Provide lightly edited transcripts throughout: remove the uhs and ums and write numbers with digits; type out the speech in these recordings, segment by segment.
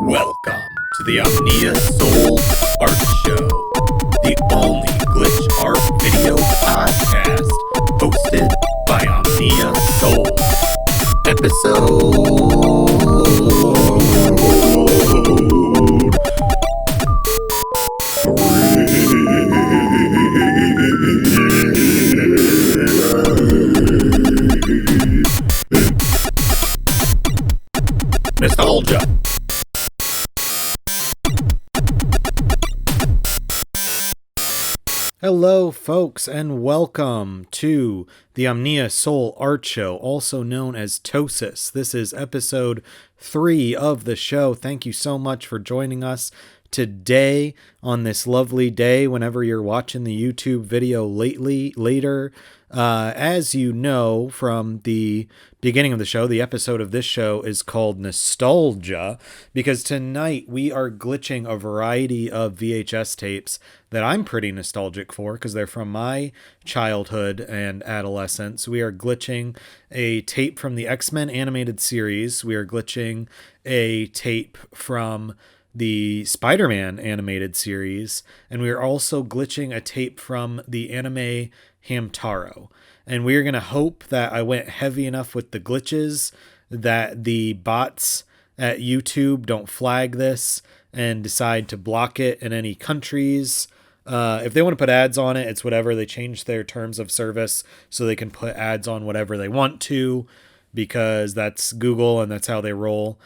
Welcome to the Omnia Sol Art Show, the only glitch art video podcast hosted by Omnia Sol. Nostalgia. Hello, folks, and welcome to the Omnia Sol Art Show, also known as TOSAS. This is episode 3 of the show. Thank you so much for joining us today on this lovely day whenever you're watching the YouTube video later. As you know from the beginning of the show, the episode of this show is called Nostalgia, because tonight we are glitching a variety of VHS tapes that I'm pretty nostalgic for because they're from my childhood and adolescence. We are glitching a tape from the X-Men animated series. We are glitching a tape from the Spider-Man animated series, and we are also glitching a tape from the anime Hamtaro. And we're going to hope that I went heavy enough with the glitches that the bots at YouTube don't flag this and decide to block it in any countries. If they want to put ads on it, it's whatever. They change their terms of service so they can put ads on whatever they want to, because that's Google and that's how they roll.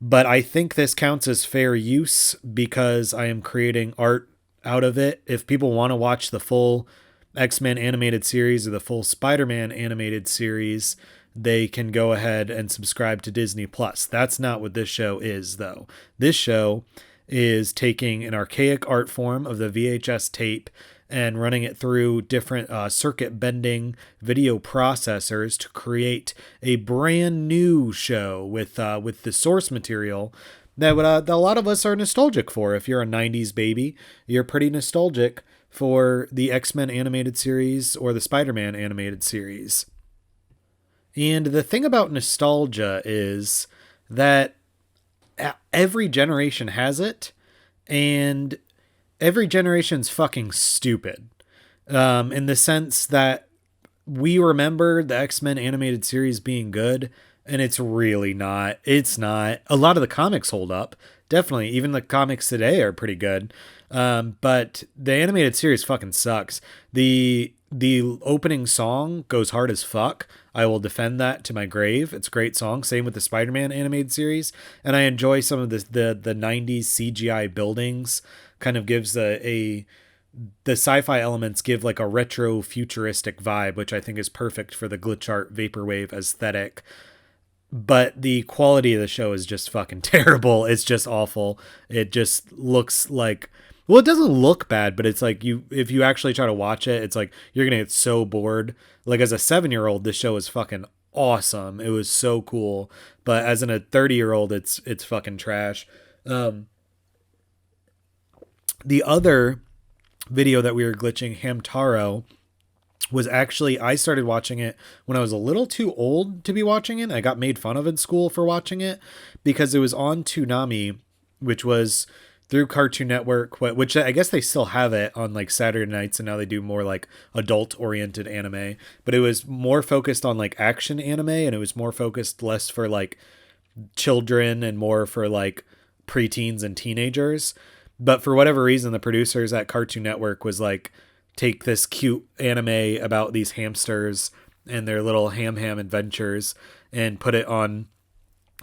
But I think this counts as fair use because I am creating art out of it. If people want to watch the full X-Men animated series or the full Spider-Man animated series, they can go ahead and subscribe to Disney Plus. That's not what this show is, though. This show is taking an archaic art form of the VHS tape and running it through different circuit bending video processors to create a brand new show with the source material that a lot of us are nostalgic for. If you're a 90s baby, you're pretty nostalgic for the X-Men animated series or the Spider-Man animated series. And the thing about nostalgia is that every generation has it, and every generation's fucking stupid. In the sense that we remember the X-Men animated series being good, and it's really not. It's not. A lot of the comics hold up. Definitely. Even the comics today are pretty good. But the animated series fucking sucks. The opening song goes hard as fuck. I will defend that to my grave. It's a great song. Same with the Spider-Man animated series. And I enjoy some of the 90s CGI buildings. Kind of gives the sci-fi elements give like a retro futuristic vibe, which I think is perfect for the glitch art vaporwave aesthetic. But the quality of the show is just fucking terrible. It's just awful. It just looks like, well, it doesn't look bad, but it's like if you actually try to watch it, it's like you're gonna get so bored. Like as a 7-year-old, this show is fucking awesome. It was so cool. But as a 30-year-old, it's fucking trash. The other video that we were glitching, Hamtaro, was actually, I started watching it when I was a little too old to be watching it. I got made fun of in school for watching it because it was on Toonami, which was through Cartoon Network, which I guess they still have it on like Saturday nights, and now they do more like adult oriented anime, but it was more focused on like action anime, and it was more focused less for like children and more for like preteens and teenagers. But for whatever reason, the producers at Cartoon Network was like, take this cute anime about these hamsters and their little ham adventures and put it on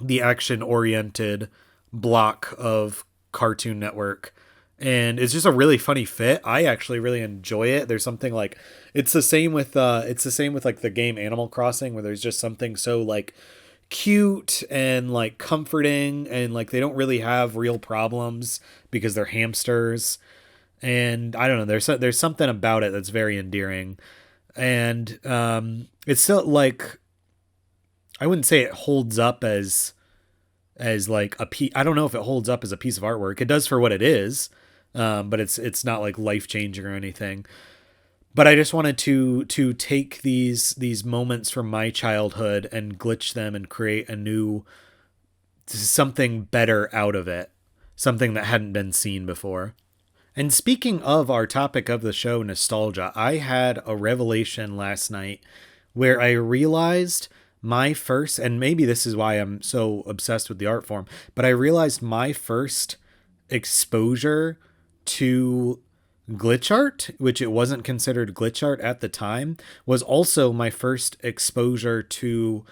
the action-oriented block of Cartoon Network. And it's just a really funny fit. I actually really enjoy it. There's something like, it's the same with like the game Animal Crossing, where there's just something so like cute and like comforting, and like they don't really have real problems because they're hamsters. And I don't know, there's something about it that's very endearing. And it's still like, I wouldn't say it holds up as like a piece. I don't know if it holds up as a piece of artwork. It does for what it is, but it's not like life changing or anything. But I just wanted to take these moments from my childhood and glitch them and create a new something better out of it, something that hadn't been seen before. And speaking of our topic of the show, nostalgia, I had a revelation last night where I realized my first, and maybe this is why I'm so obsessed with the art form, but I realized my first exposure to glitch art, which it wasn't considered glitch art at the time, was also my first exposure to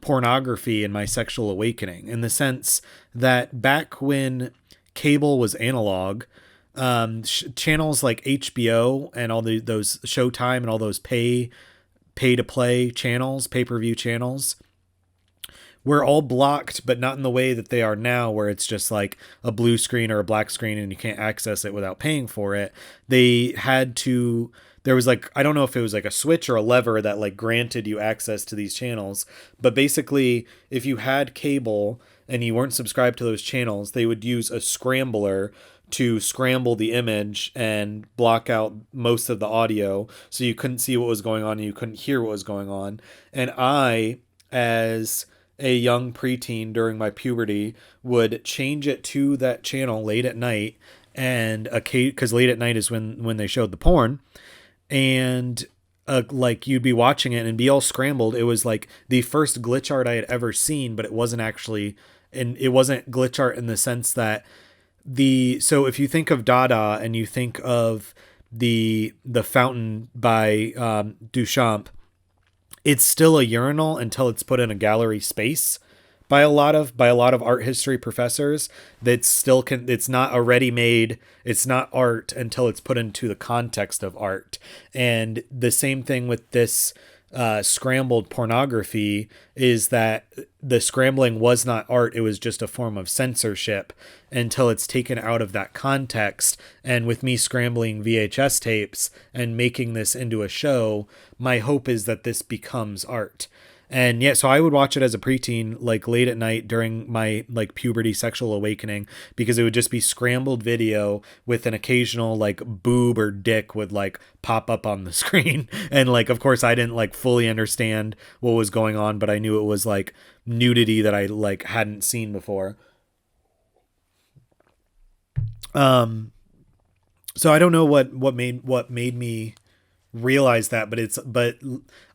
pornography and my sexual awakening, in the sense that back when cable was analog, channels like HBO and all those Showtime and all those pay to play channels, pay-per-view channels, were all blocked, but not in the way that they are now, where it's just like a blue screen or a black screen and you can't access it without paying for it. There was like, I don't know if it was like a switch or a lever that like granted you access to these channels, but basically if you had cable and you weren't subscribed to those channels, they would use a scrambler to scramble the image and block out most of the audio, so you couldn't see what was going on and you couldn't hear what was going on. And I, as a young preteen during my puberty, would change it to that channel late at night, and because late at night is when they showed the porn, and like you'd be watching it and be all scrambled. It was like the first glitch art I had ever seen, but it wasn't glitch art in the sense that so if you think of Dada and you think of the fountain by Duchamp, it's still a urinal until it's put in a gallery space by a lot of art history professors. It's not a ready-made, it's not art until it's put into the context of art. And the same thing with this scrambled pornography is that the scrambling was not art, it was just a form of censorship until it's taken out of that context. And with me scrambling VHS tapes and making this into a show, my hope is that this becomes art. And yeah, so I would watch it as a preteen, like late at night during my like puberty sexual awakening, because it would just be scrambled video with an occasional like boob or dick would like pop up on the screen. And like, of course I didn't like fully understand what was going on, but I knew it was like nudity that I like hadn't seen before. So I don't know what made me realize that, but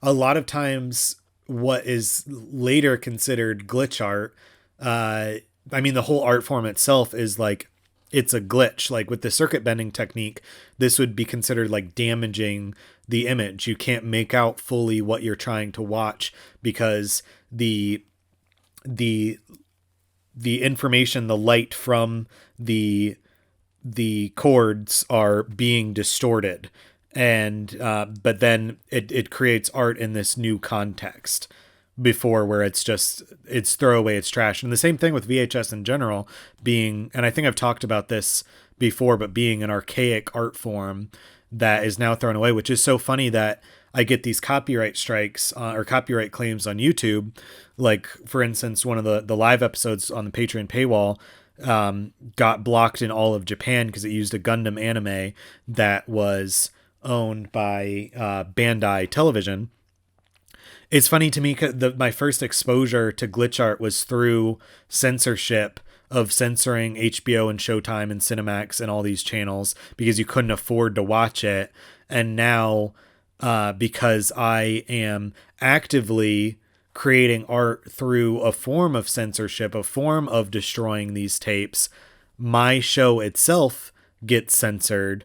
a lot of times what is later considered glitch art, I mean, the whole art form itself is like, it's a glitch. Like with the circuit bending technique, this would be considered like damaging the image. You can't make out fully what you're trying to watch because the information, the light from the chords are being distorted. And but then it creates art in this new context before, where it's throwaway, it's trash. And the same thing with VHS in general being, and I think I've talked about this before, but being an archaic art form that is now thrown away, which is so funny that I get these copyright strikes or copyright claims on YouTube. Like, for instance, one of the live episodes on the Patreon paywall got blocked in all of Japan because it used a Gundam anime that was owned by Bandai Television. It's funny to me because my first exposure to glitch art was through censorship of censoring HBO and Showtime and Cinemax and all these channels because you couldn't afford to watch it. And now because I am actively creating art through a form of censorship, a form of destroying these tapes, my show itself gets censored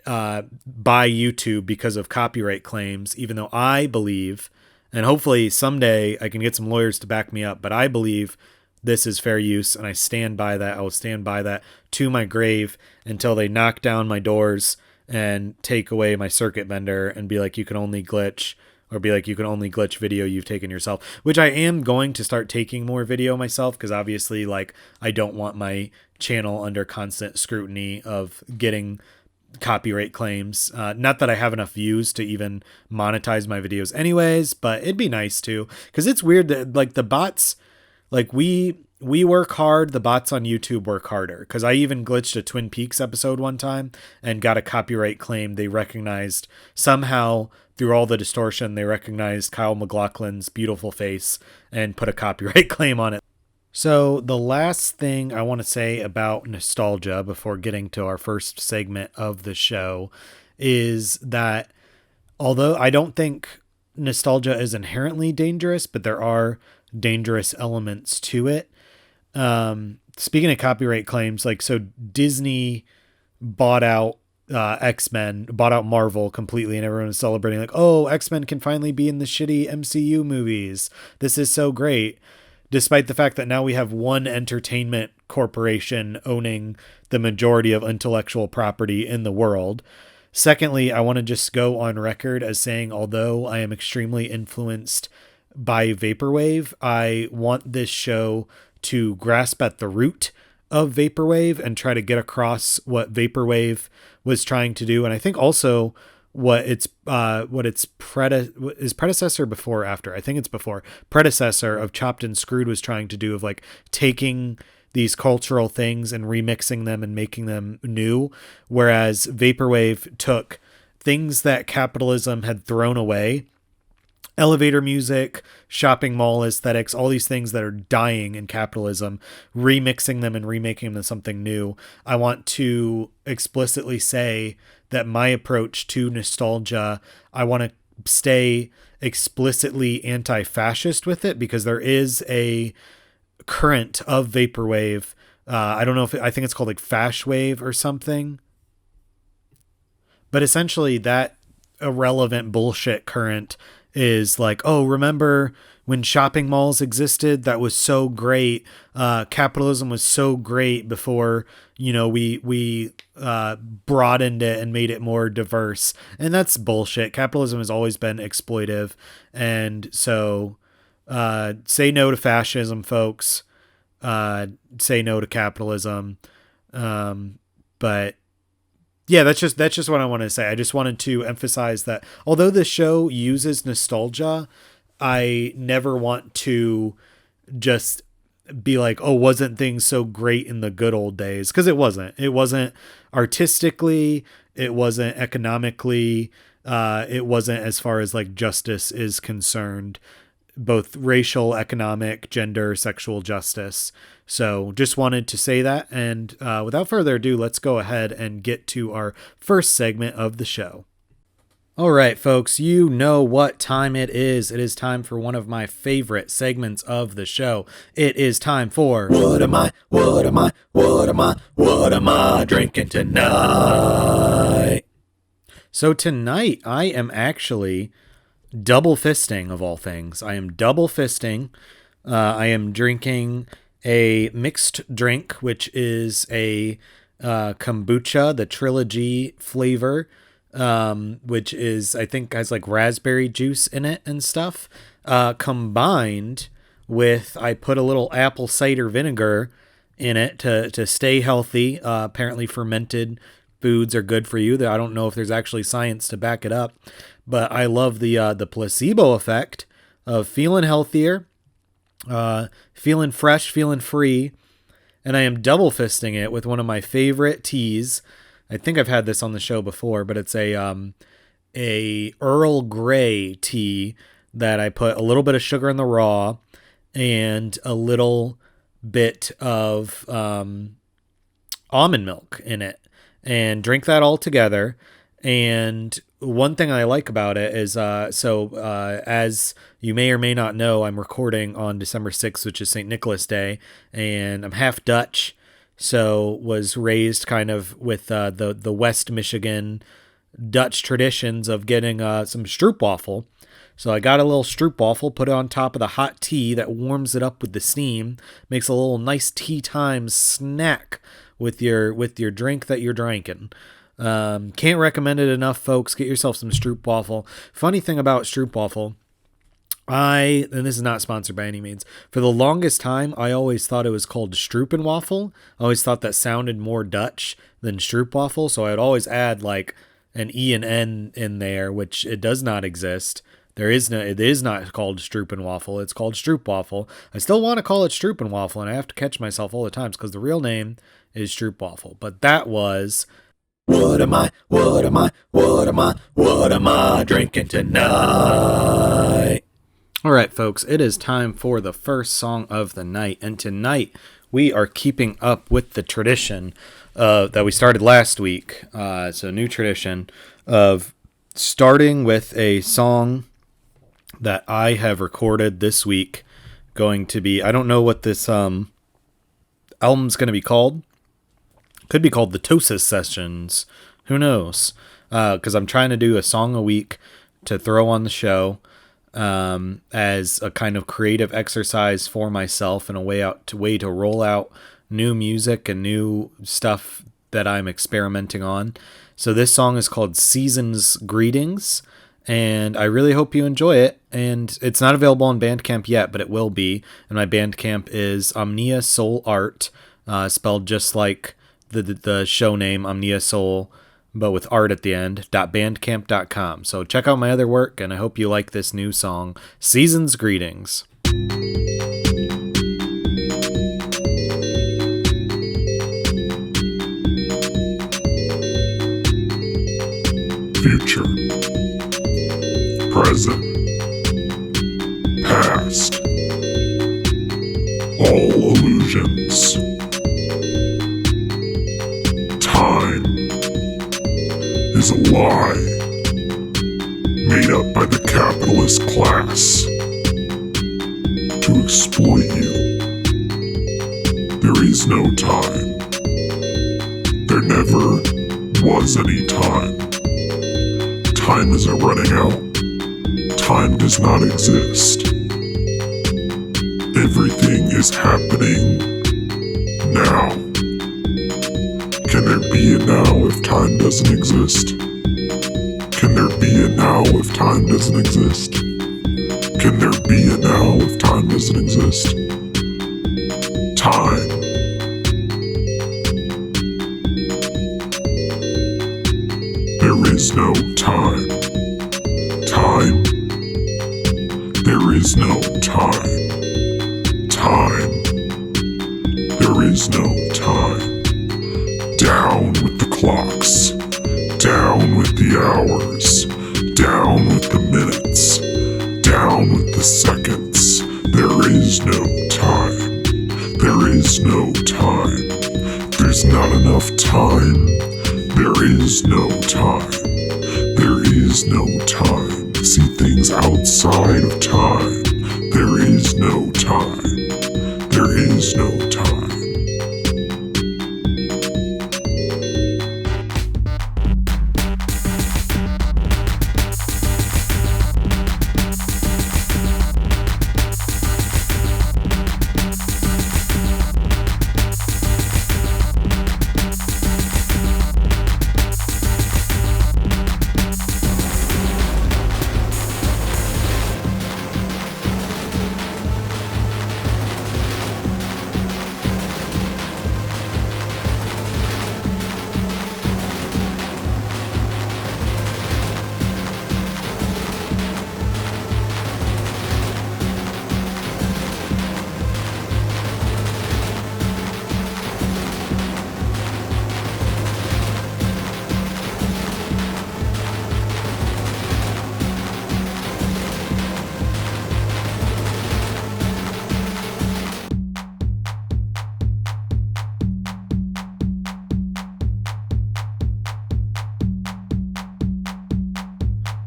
by YouTube because of copyright claims, even though I believe, and hopefully someday I can get some lawyers to back me up, but I believe this is fair use, and I stand by that. I will stand by that to my grave until they knock down my doors and take away my circuit bender and be like, you can only glitch, or be like, you can only glitch video you've taken yourself, which I am going to start taking more video myself, because obviously, like, I don't want my channel under constant scrutiny of getting copyright claims. Not that I have enough views to even monetize my videos anyways, but it'd be nice to, because it's weird that like the bots, like we work hard, the bots on YouTube work harder, because I even glitched a Twin Peaks episode one time and got a copyright claim. They recognized somehow through all the distortion, they recognized Kyle MacLachlan's beautiful face and put a copyright claim on it. So, the last thing I want to say about nostalgia before getting to our first segment of the show is that although I don't think nostalgia is inherently dangerous, but there are dangerous elements to it. Speaking of copyright claims, like, so Disney bought out X-Men, bought out Marvel completely, and everyone was celebrating like, oh, X-Men can finally be in the shitty MCU movies. This is so great. Despite the fact that now we have one entertainment corporation owning the majority of intellectual property in the world. Secondly, I want to just go on record as saying, although I am extremely influenced by Vaporwave, I want this show to grasp at the root of Vaporwave and try to get across what Vaporwave was trying to do. And I think also what its predecessor before or after, I think it's before, predecessor of Chopped and Screwed was trying to do, of like taking these cultural things and remixing them and making them new. Whereas Vaporwave took things that capitalism had thrown away, elevator music, shopping mall aesthetics, all these things that are dying in capitalism, remixing them and remaking them into something new. I want to explicitly say that my approach to nostalgia, I want to stay explicitly anti-fascist with it, because there is a current of Vaporwave. I don't know if I think it's called like Fash Wave or something. But essentially that irrelevant bullshit current is like, oh, remember when shopping malls existed? That was so great. Capitalism was so great before, we broadened it and made it more diverse. And that's bullshit. Capitalism has always been exploitive. And so say no to fascism, folks. Say no to capitalism. But yeah, that's just what I want to say. I just wanted to emphasize that although the show uses nostalgia, I never want to just be like, oh, wasn't things so great in the good old days? Because it wasn't. It wasn't artistically. It wasn't economically. It wasn't as far as like justice is concerned, both racial, economic, gender, sexual justice. So just wanted to say that. And without further ado, let's go ahead and get to our first segment of the show. All right, folks, you know what time it is. It is time for one of my favorite segments of the show. It is time for What am I drinking tonight? So tonight I am actually double fisting, of all things. I am double fisting. I am drinking a mixed drink, which is a kombucha, the trilogy flavor, which is, I think, has like raspberry juice in it and stuff, combined with, I put a little apple cider vinegar in it to stay healthy. Apparently fermented foods are good for you. I don't know if there's actually science to back it up, but I love the placebo effect of feeling healthier, feeling fresh, feeling free. And I am double fisting it with one of my favorite teas. I think I've had this on the show before, but it's a Earl Grey tea that I put a little bit of sugar in the raw and a little bit of almond milk in it, and drink that all together. And one thing I like about it is, as you may or may not know, I'm recording on December 6th, which is St. Nicholas Day, and I'm half Dutch, so was raised kind of with the West Michigan Dutch traditions of getting some stroopwafel. So I got a little stroopwafel, put it on top of the hot tea that warms it up with the steam, makes a little nice tea time snack with your drink that you're drinking. Can't recommend it enough, folks. Get yourself some stroopwafel. Funny thing about stroopwafel, and this is not sponsored by any means, for the longest time, I always thought it was called stroopwafel. I always thought that sounded more Dutch than stroopwafel, so I'd always add like an E and N in there, which it does not exist. It is not called stroopwafel. It's called stroopwafel. I still want to call it stroopwafel, and I have to catch myself all the times because the real name is stroopwafel. But that was What am I drinking tonight? All right, folks, it is time for the first song of the night. And tonight we are keeping up with the tradition that we started last week. So new tradition of starting with a song that I have recorded this week. Going to be, I don't know what this album's going to be called. Could be called the TOSAS Sessions. Who knows? Because I'm trying to do a song a week to throw on the show. As a kind of creative exercise for myself and a way to roll out new music and new stuff that I'm experimenting on. So this song is called Season's Greetings, and I really hope you enjoy it. And it's not available on Bandcamp yet, but it will be. And my Bandcamp is Omnia Sol Art, spelled just like the show name, Omnia Sol, but with art at the end, .bandcamp.com. So check out my other work, and I hope you like this new song, Season's Greetings. Future, present, past, all illusions. Time is a lie made up by the capitalist class to exploit you. There is no time. There never was any time. Time isn't running out. Time does not exist. Everything is happening now. Can there be a now if time doesn't exist? Can there be a now if time doesn't exist? Can there be a now if time doesn't exist? Time. There is no time. Time. There is no time. Time. There is no time. Down with the clocks. Down with the hours. Down with the minutes. Down with the seconds. There is no time. There is no time. There's not enough time. There is no time. There is no time. See things outside of time. There is no time. There is no time.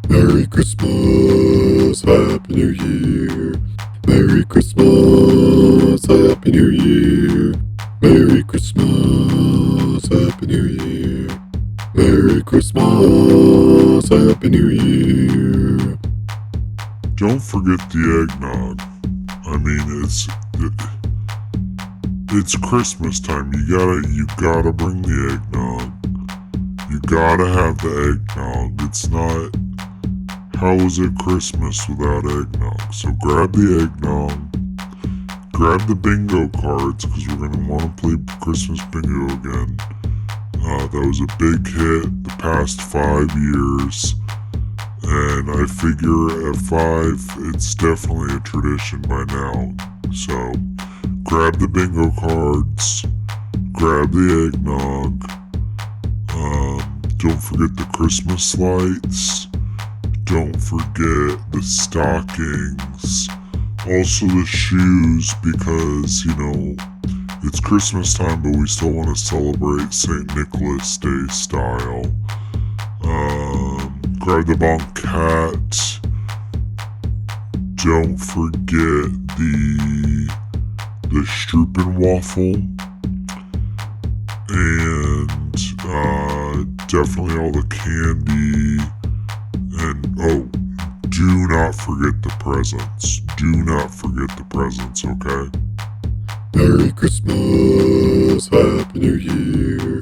Merry Christmas, Happy New Year. Merry Christmas, Happy New Year. Merry Christmas, Happy New Year. Merry Christmas, Happy New Year. Don't forget the eggnog. I mean, it's Christmas time. You gotta bring the eggnog. You gotta have the eggnog. It's not, how is it Christmas without eggnog? So grab the eggnog, grab the bingo cards, because we're going to want to play Christmas bingo again. That was a big hit the past 5 years, and I figure at 5, it's definitely a tradition by now. So grab the bingo cards, grab the eggnog, don't forget the Christmas lights. don't forget the stockings. Also the shoes, because, it's Christmas time, but we still want to celebrate St. Nicholas Day style. Grab the bonk hat. Don't forget the Struppenwaffel. And definitely all the candy. And do not forget the presents. Do not forget the presents, okay? Merry Christmas, Happy New Year.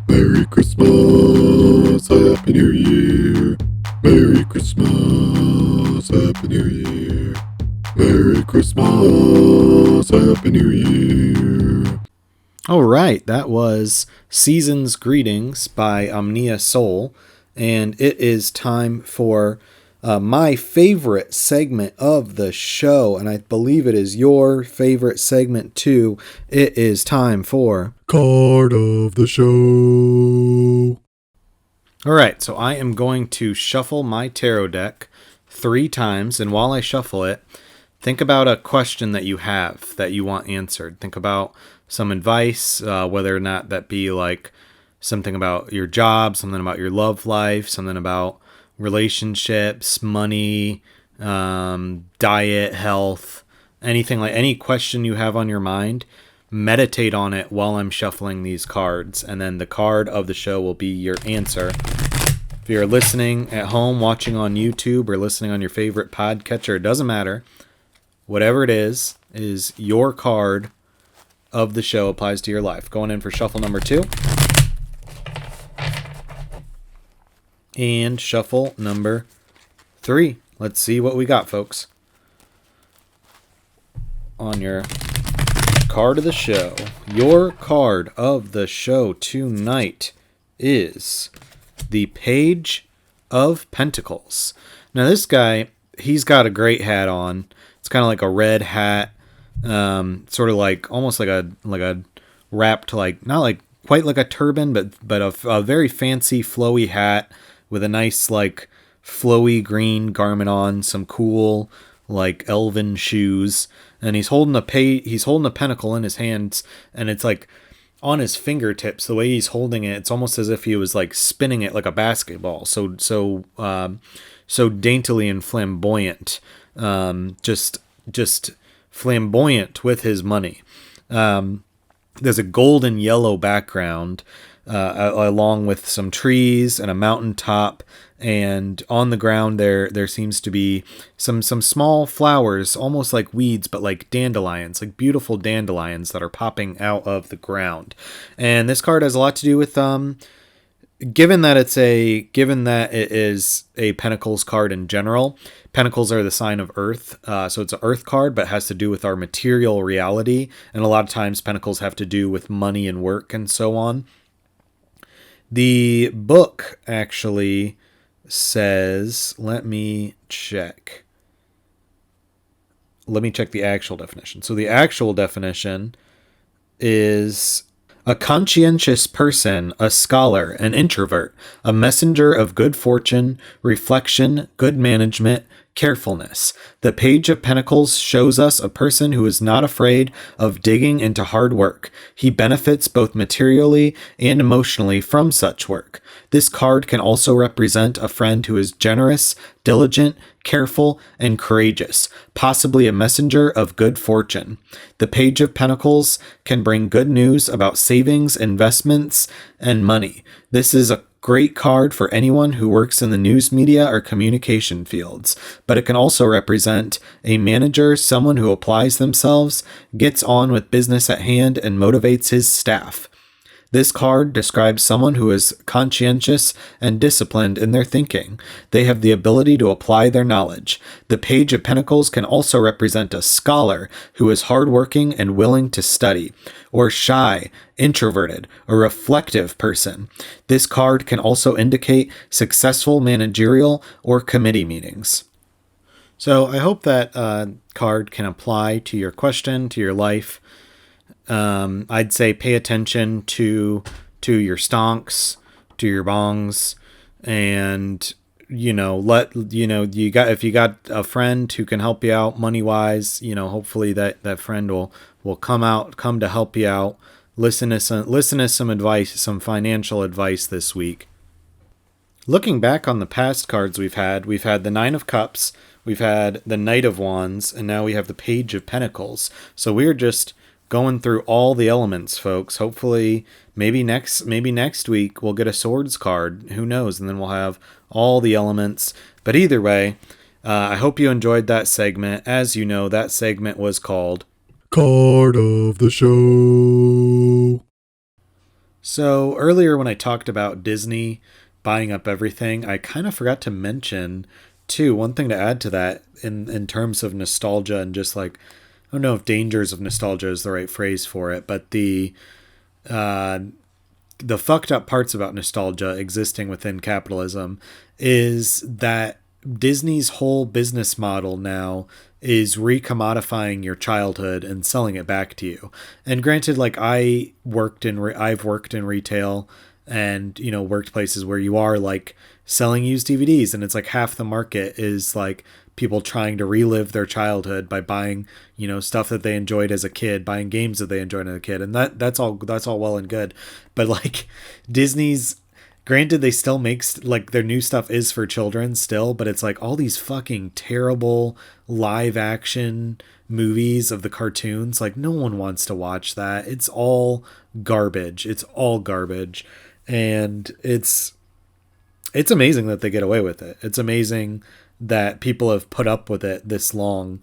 Merry Christmas, Happy New Year. Merry Christmas, Happy New Year. Merry Christmas, Happy New Year. All right, that was Season's Greetings by Omnia Sol, and it is time for my favorite segment of the show, and I believe it is your favorite segment too. It is time for Card of the Show. All right, so I am going to shuffle my tarot deck 3 times, and while I shuffle it, think about a question that you have that you want answered. Think about some advice, whether or not that be like something about your job, something about your love life, something about relationships, money, diet, health, anything, like any question you have on your mind. Meditate on it while I'm shuffling these cards, and then the card of the show will be your answer. If you're listening at home, watching on YouTube, or listening on your favorite podcatcher, it doesn't matter. Whatever it is your card of the show, applies to your life. Going in for shuffle number 2. And shuffle number 3. Let's see what we got, folks. On your card of the show, your card of the show tonight is the Page of Pentacles. Now this guy, he's got a great hat on. It's kind of like a red hat, sort of like almost like a wrapped, like not like quite like a turban, but a very fancy flowy hat with a nice like flowy green garment on, some cool like elven shoes, and he's holding a pentacle in his hands, and it's like on his fingertips. The way he's holding it, it's almost as if he was like spinning it like a basketball. So daintily and flamboyant, just flamboyant with his money. There's a golden yellow background, along with some trees and a mountaintop, and on the ground there seems to be some small flowers, almost like weeds, but like dandelions, like beautiful dandelions that are popping out of the ground. And this card has a lot to do with given that it is a Pentacles card in general. Pentacles are the sign of Earth, so it's an Earth card, but has to do with our material reality, and a lot of times Pentacles have to do with money and work and so on. The book actually says, let me check the actual definition. So the actual definition is a conscientious person, a scholar, an introvert, a messenger of good fortune, reflection, good management, carefulness. The Page of Pentacles shows us a person who is not afraid of digging into hard work. He benefits both materially and emotionally from such work. This card can also represent a friend who is generous, diligent, careful, and courageous, possibly a messenger of good fortune. The Page of Pentacles can bring good news about savings, investments, and money. This is a great card for anyone who works in the news media or communication fields, but it can also represent a manager, someone who applies themselves, gets on with business at hand, and motivates his staff. This card describes someone who is conscientious and disciplined in their thinking. They have the ability to apply their knowledge. The Page of Pentacles can also represent a scholar who is hardworking and willing to study, or shy, introverted, a reflective person. This card can also indicate successful managerial or committee meetings. So I hope that card can apply to your question, to your life. I'd say pay attention to your stonks, to your bongs, and if you got a friend who can help you out money wise, hopefully that friend will come to help you out. Listen to some advice, some financial advice this week. Looking back on the past cards we've had the Nine of Cups, we've had the Knight of Wands, and now we have the Page of Pentacles. So we're just going through all the elements, folks. Hopefully, maybe next week we'll get a Swords card. Who knows? And then we'll have all the elements. But either way, I hope you enjoyed that segment. As you know, that segment was called Card of the Show. So earlier when I talked about Disney buying up everything, I kind of forgot to mention too, one thing to add to that in terms of nostalgia and just like, I don't know if dangers of nostalgia is the right phrase for it, but the fucked up parts about nostalgia existing within capitalism is that Disney's whole business model now is recommodifying your childhood and selling it back to you. And granted, like I've worked in retail and, worked places where you are like selling used DVDs, and it's like half the market is like people trying to relive their childhood by buying, stuff that they enjoyed as a kid, buying games that they enjoyed as a kid. And that's all well and good. But like Disney's, granted, they still makes like their new stuff is for children still, but it's like all these fucking terrible live action movies of the cartoons. Like no one wants to watch that. It's all garbage. And it's amazing that they get away with it. It's amazing that people have put up with it this long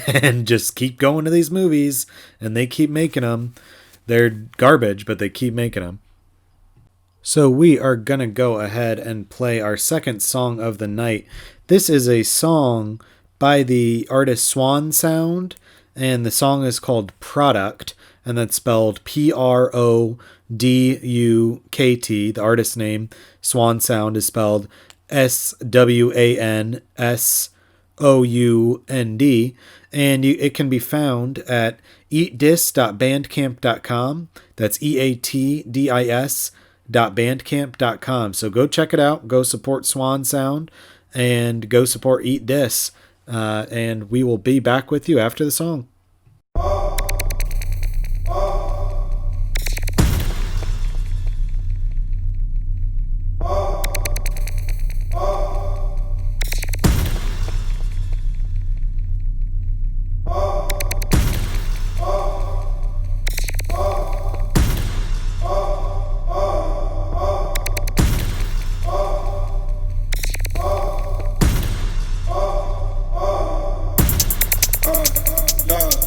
and just keep going to these movies and they keep making them. They're garbage, but they keep making them. So we are going to go ahead and play our second song of the night. This is a song by the artist ZWANSOUND, and the song is called PRODUKT, and that's spelled PRODUKT. The artist name, ZWANSOUND, is spelled SWANSOUND, and it can be found at eatdis.bandcamp.com. That's EATDIS.bandcamp.com. So go check it out. Go support ZWANSOUND and go support Eat Dis. And we will be back with you after the song. Yeah.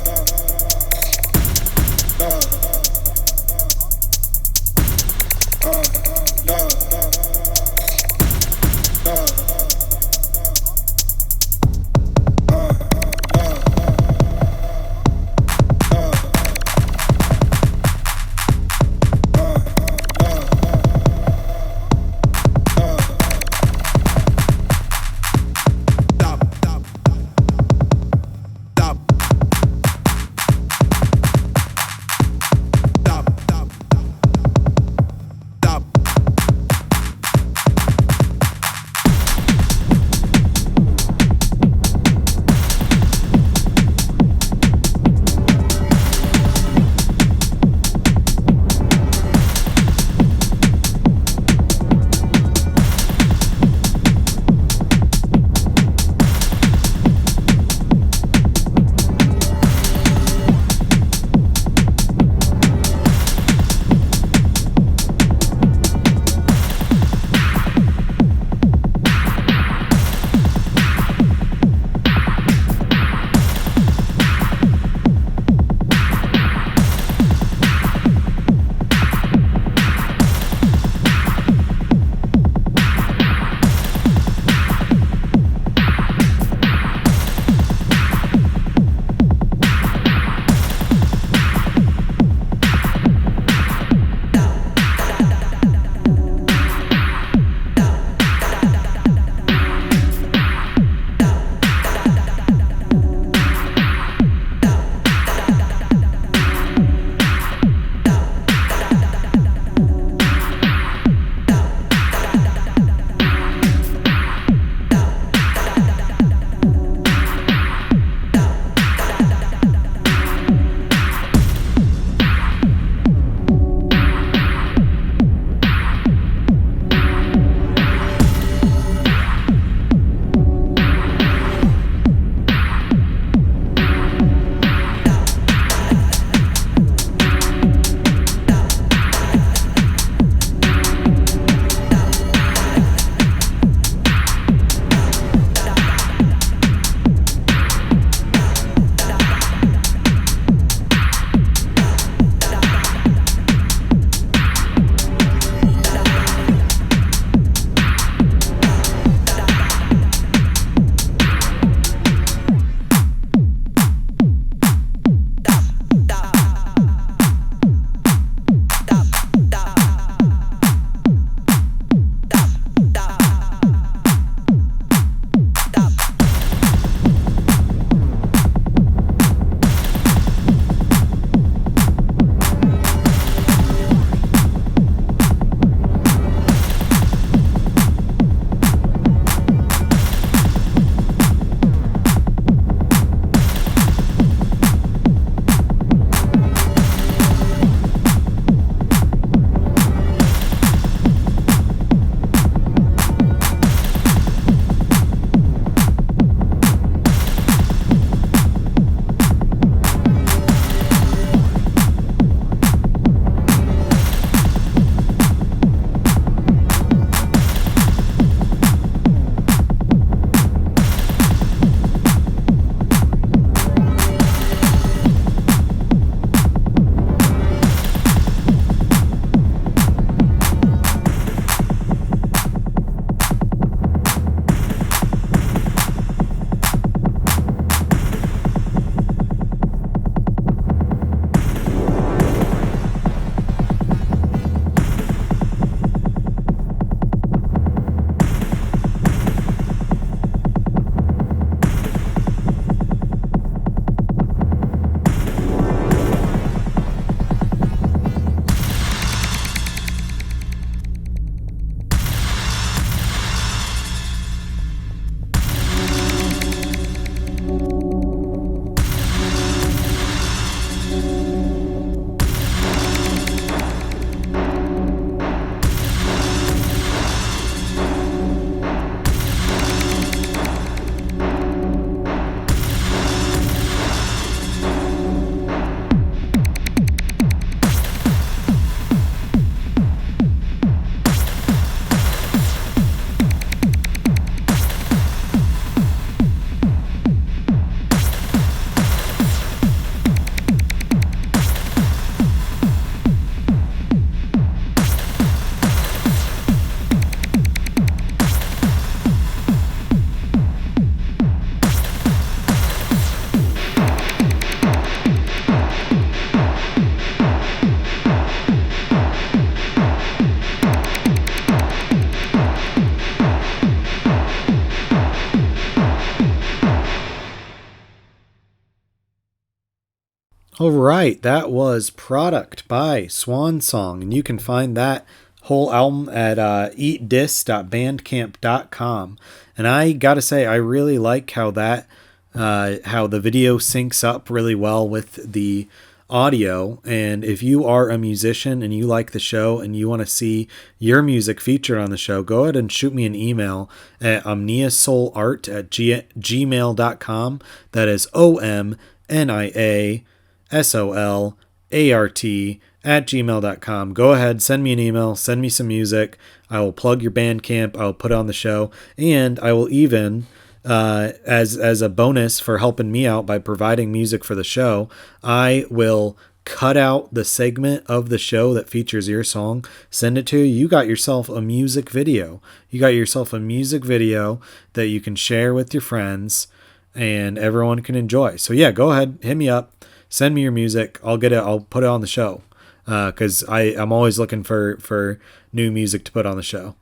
All right, that was Product by ZWANSOUND, and you can find that whole album at eatdis.bandcamp.com. And I gotta say, I really like how the video syncs up really well with the audio. And if you are a musician and you like the show and you want to see your music featured on the show, go ahead and shoot me an email at omniasolart@gmail.com. That is OMNIASOLART@gmail.com. Go ahead, send me an email, send me some music. I will plug your Bandcamp. I will put it on the show, and I will even, as a bonus for helping me out by providing music for the show, I will cut out the segment of the show that features your song, send it to you. You got yourself a music video. You got yourself a music video that you can share with your friends and everyone can enjoy. So yeah, go ahead, hit me up, send me your music. I'll get it. I'll put it on the show. Cause I'm always looking for new music to put on the show.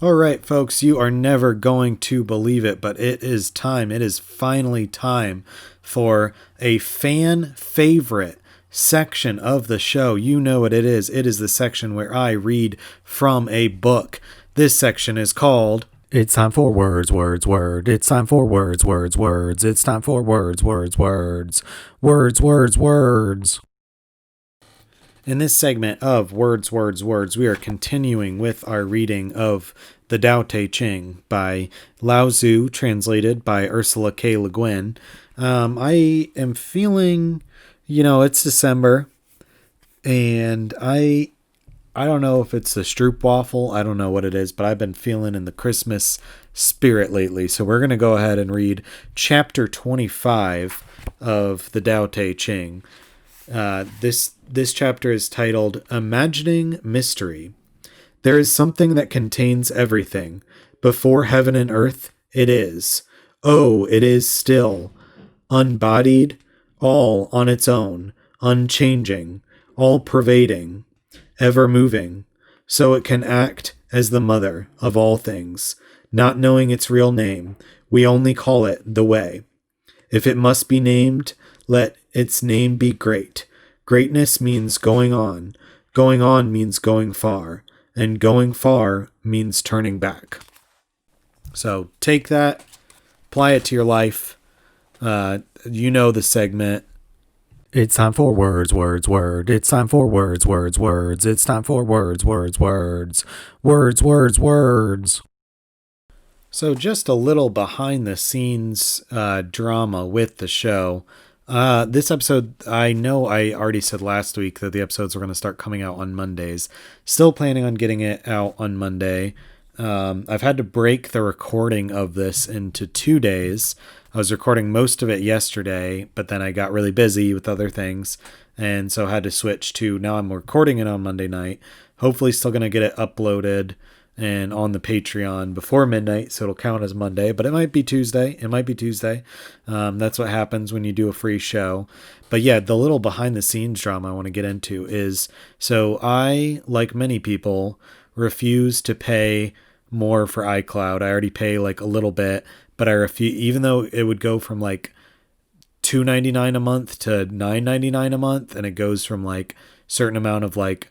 All right, folks, you are never going to believe it, but it is time. It is finally time for a fan favorite section of the show. You know what it is. It is the section where I read from a book. This section is called It's time for words. It's time for words. It's time for words. In this segment of Words, we are continuing with our reading of the Tao Te Ching by Lao Tzu, translated by Ursula K. Le Guin. I am feeling, it's December, and I don't know if it's the stroopwafel. I don't know what it is, but I've been feeling in the Christmas spirit lately. So we're going to go ahead and read chapter 25 of the Tao Te Ching. This chapter is titled Imagining Mystery. There is something that contains everything. Before heaven and earth, it is. Oh, it is still. Unbodied, all on its own, unchanging, all-pervading, ever-moving. So it can act as the mother of all things. Not knowing its real name, we only call it the way. If it must be named, let its name be great. Greatness means going on. Going on means going far. And going far means turning back. So take that, apply it to your life. You know the segment. It's time for words. It's time for words. It's time for words. So just a little behind the scenes drama with the show. This episode, I know I already said last week that the episodes were going to start coming out on Mondays. Still planning on getting it out on Monday. I've had to break the recording of this into 2 days. I was recording most of it yesterday, but then I got really busy with other things, and so had to switch to now I'm recording it on Monday night. Hopefully still going to get it uploaded and on the Patreon before midnight, so it'll count as Monday, but it might be Tuesday. That's what happens when you do a free show. But yeah, the little behind the scenes drama I want to get into is, so I, like many people, refuse to pay more for iCloud. I already pay like a little bit, but I refuse, even though it would go from like $2.99 a month to $9.99 a month, and it goes from like certain amount of like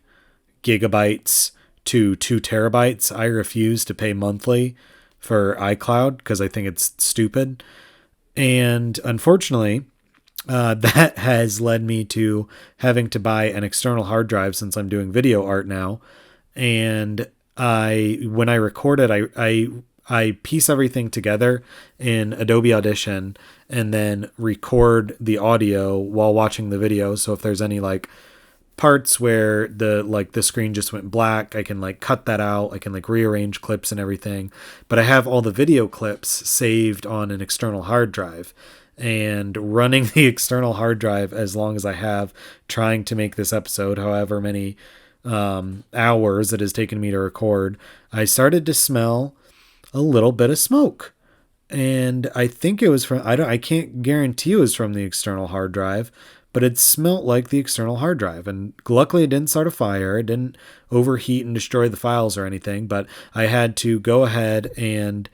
gigabytes to 2 terabytes. I refuse to pay monthly for iCloud because I think it's stupid. And unfortunately, that has led me to having to buy an external hard drive since I'm doing video art now. And when I record it, I piece everything together in Adobe Audition and then record the audio while watching the video. So if there's any like parts where the screen just went black, I can like cut that out. I can like rearrange clips and everything, but I have all the video clips saved on an external hard drive, and running the external hard drive as long as I have, trying to make this episode, however many hours it has taken me to record, I started to smell a little bit of smoke. And I think it was from, I can't guarantee it was from the external hard drive, but it smelt like the external hard drive. And luckily it didn't start a fire. It didn't overheat and destroy the files or anything, but I had to go ahead and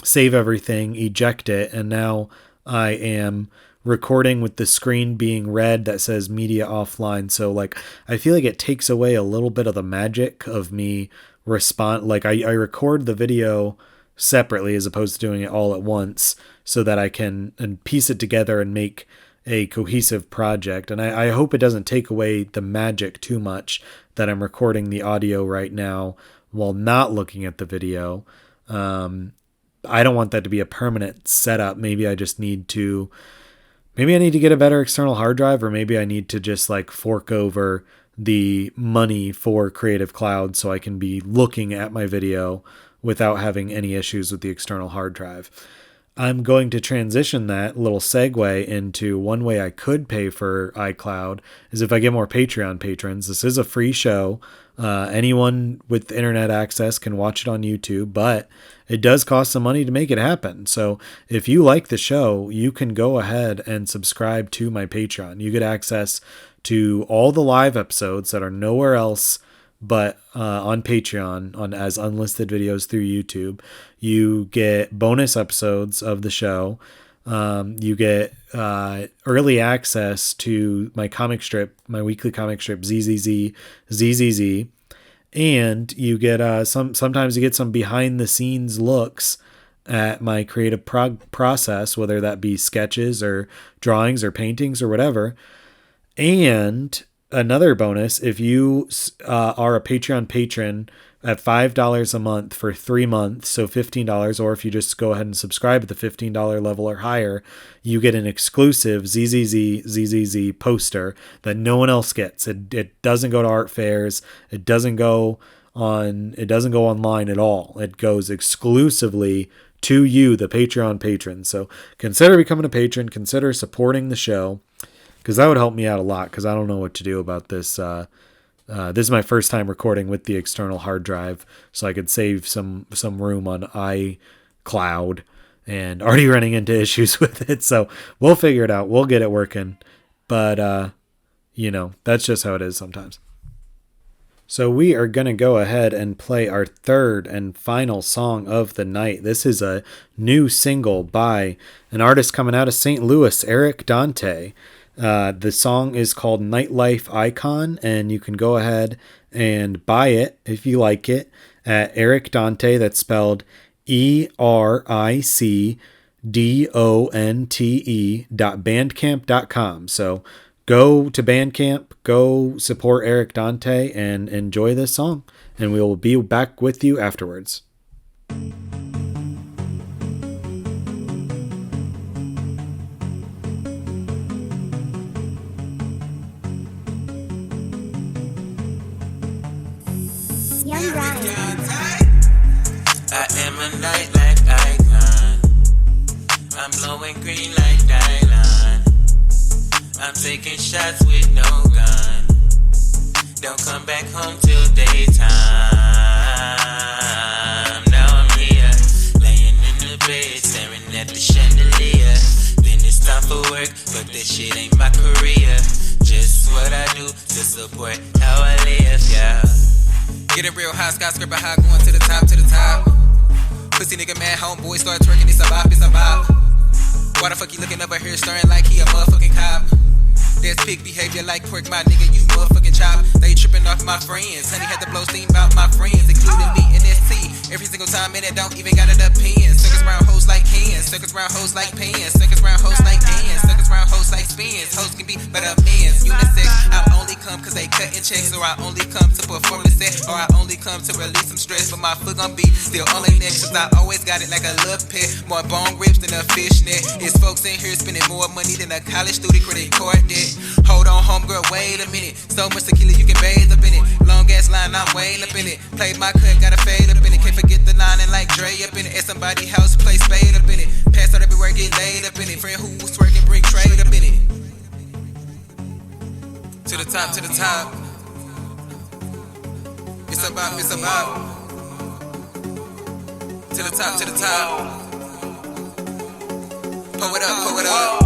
save everything, eject it, and now I am recording with the screen being red that says media offline. So like, I feel like it takes away a little bit of the magic of me like I record the video separately as opposed to doing it all at once so that I can piece it together and make a cohesive project. And I hope it doesn't take away the magic too much that I'm recording the audio right now while not looking at the video. I don't want that to be a permanent setup. Maybe I need to get a better external hard drive, or maybe I need to just like fork over the money for Creative Cloud so I can be looking at my video without having any issues with the external hard drive. I'm going to transition that little segue into one way I could pay for iCloud is if I get more Patreon patrons. This is a free show. Anyone with internet access can watch it on YouTube, but it does cost some money to make it happen. So if you like the show, you can go ahead and subscribe to my Patreon. You get access to all the live episodes that are nowhere else but on Patreon as unlisted videos through YouTube. You get bonus episodes of the show. You get early access to my comic strip, my weekly comic strip, ZZZ, and you get sometimes you get some behind the scenes looks at my creative process, whether that be sketches or drawings or paintings or whatever. And another bonus, if you are a Patreon patron at $5 a month for 3 months, so $15, or if you just go ahead and subscribe at the $15 level or higher, you get an exclusive ZZZ poster that no one else gets. It doesn't go to art fairs. It doesn't go online at all. It goes exclusively to you, the Patreon patron. So consider becoming a patron. Consider supporting the show, because that would help me out a lot, because I don't know what to do about this. This is my first time recording with the external hard drive, so I could save some room on iCloud, and already running into issues with it. So we'll figure it out. We'll get it working. But, that's just how it is sometimes. So we are going to go ahead and play our third and final song of the night. This is a new single by an artist coming out of St. Louis, Eric Dontè. The song is called Nightlife Icon, and you can go ahead and buy it if you like it at Eric Dontè. That's spelled ERICDONTE.bandcamp.com. So go to Bandcamp, go support Eric Dontè, and enjoy this song. And we will be back with you afterwards. I am a nightlife icon. I'm blowing green like Dylan. I'm taking shots with no gun. Don't come back home till daytime. Now I'm here, laying in the bed, staring at the chandelier. Then it's time for work, but that shit ain't my career. Just what I do to support how I live, yeah. Get it real high, skyscraper high, going to the top, to the top. Pussy nigga mad, homeboy start twerking, it's a bop, it's a bop. Why the fuck you looking over here, staring like he a motherfucking cop? There's pig behavior like quirk, my nigga, you motherfucking chop. They tripping off my friends, honey had to blow steam out my friends, including me and ST. Every single time, and it don't even got it up pins. Circus round hoes like hands, circus round hoes like pants, circus round hoes like dance, circus round hoes like spins. Hoes can be but a man's unisex. I only come cause they cutting checks, or I only come to perform the set, or I only come to release some stress. But my foot gon' be still on their neck, cause I always got it like a little pet. More bone ribs than a fishnet. It's folks in here spending more money than a college student credit card debt. Hold on, homegirl, wait a minute. So much tequila you can bathe up in it. Long ass line, I'm way up in it. Played my cut, got a fade up in it. Can't forget the line and like Dre up in it. At somebody's house, play spade up in it. Pass out everywhere, get laid up in it. Friend who was twerking, bring trade up in it. To the top, to the top. It's about, it's about. To the top, to the top. Pull it up, pull it up.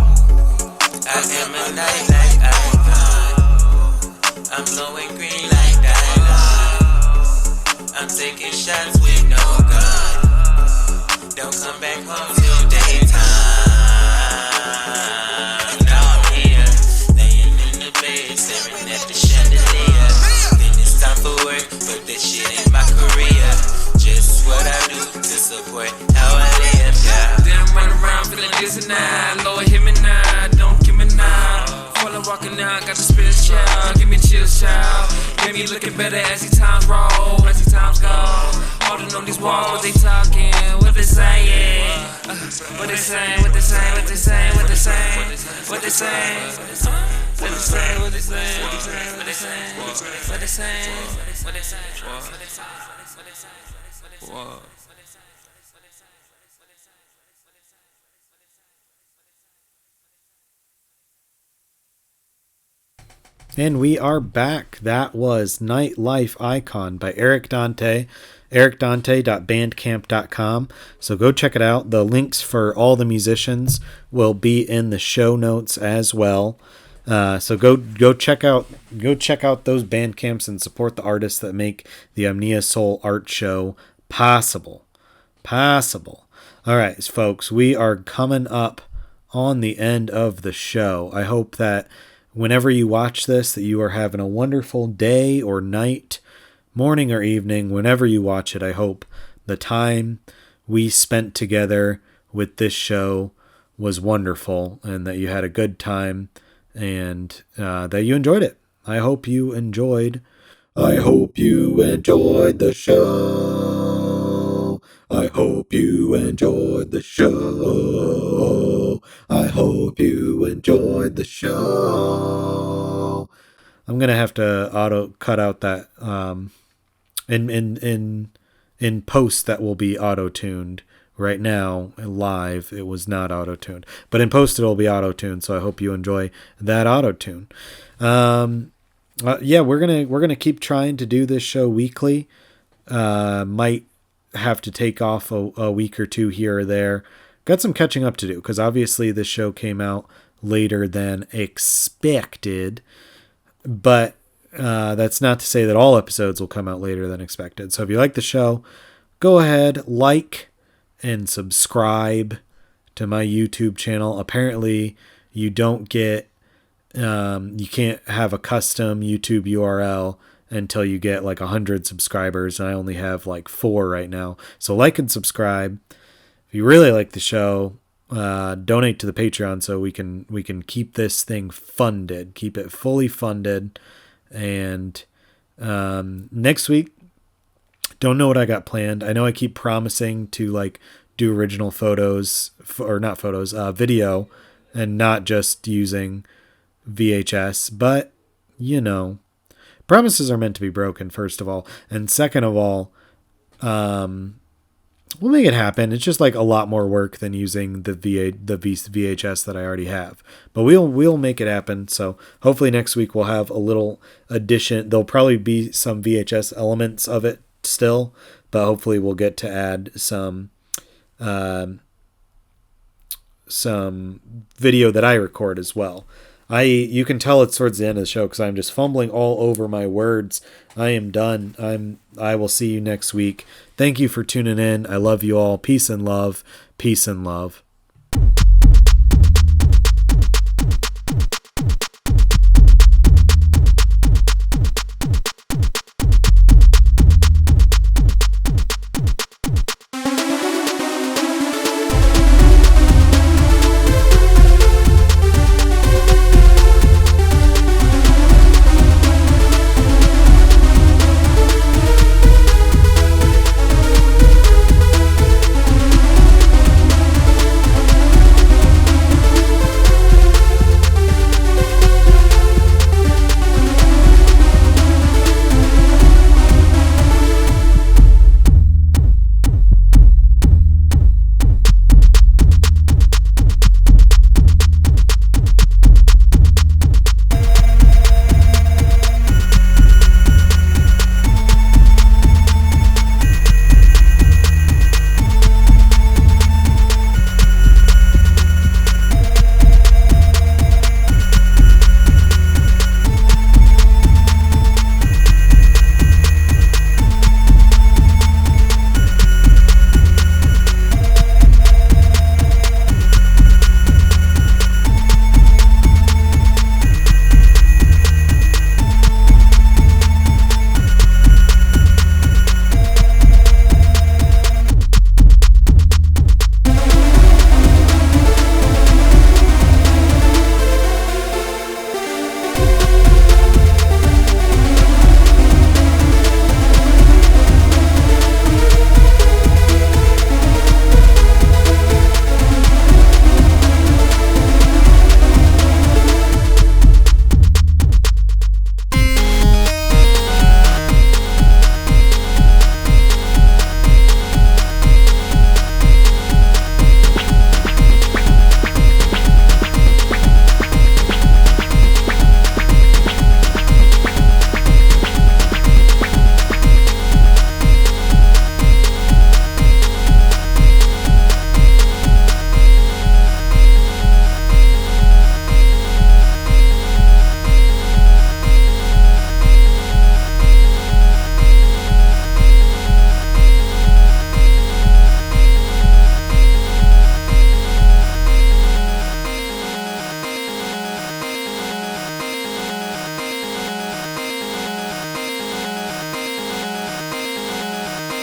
I am a nightlife icon. I'm blowing green like Dylan. I'm taking shots with no gun. Don't come back home till daytime. get looking better as these times roll, as these times go. Holding on these walls, what they talking, what they saying, what they saying, what they saying, what they saying, what they saying, what they saying, what they saying, what they saying, what they saying, what they saying, what they saying, what they saying, what they saying. Whoa. And we are back. That was Nightlife Icon by Eric Dontè, ericdontè.bandcamp.com. So go check it out. The links for all the musicians will be in the show notes as well. So go check out those band camps and support the artists that make the Omnia Sol Art Show possible. All right, folks, we are coming up on the end of the show. I hope that whenever you watch this, that you are having a wonderful day or night, morning or evening. Whenever you watch it, I hope the time we spent together with this show was wonderful and that you had a good time and that you enjoyed it. I hope you enjoyed the show. I hope you enjoyed the show. I hope you enjoyed the show. I'm gonna have to auto cut out that in post that will be auto tuned. Right now, live, it was not auto tuned, but in post it will be auto tuned. So I hope you enjoy that auto tune. Yeah, we're gonna keep trying to do this show weekly. Might have to take off a week or two here or there. Got some catching up to do because obviously this show came out later than expected, but that's not to say that all episodes will come out later than expected. So if you like the show, go ahead, like and subscribe to my YouTube channel. Apparently you don't get you can't have a custom YouTube URL until you get like 100 subscribers, and I only have like 4 right now. So like and subscribe. If you really like the show, donate to the Patreon so we can keep this thing funded, keep it fully funded. And next week, don't know what I got planned. I know I keep promising to like do original photos or not photos, video, and not just using VHS, but you know, promises are meant to be broken, first of all. And second of all, we'll make it happen. It's just like a lot more work than using the VHS that I already have. But we'll make it happen. So hopefully next week we'll have a little addition. There'll probably be some VHS elements of it still, but hopefully we'll get to add some video that I record as well. You can tell it's towards the end of the show because I'm just fumbling all over my words. I am done. I will see you next week. Thank you for tuning in. I love you all. Peace and love. Peace and love.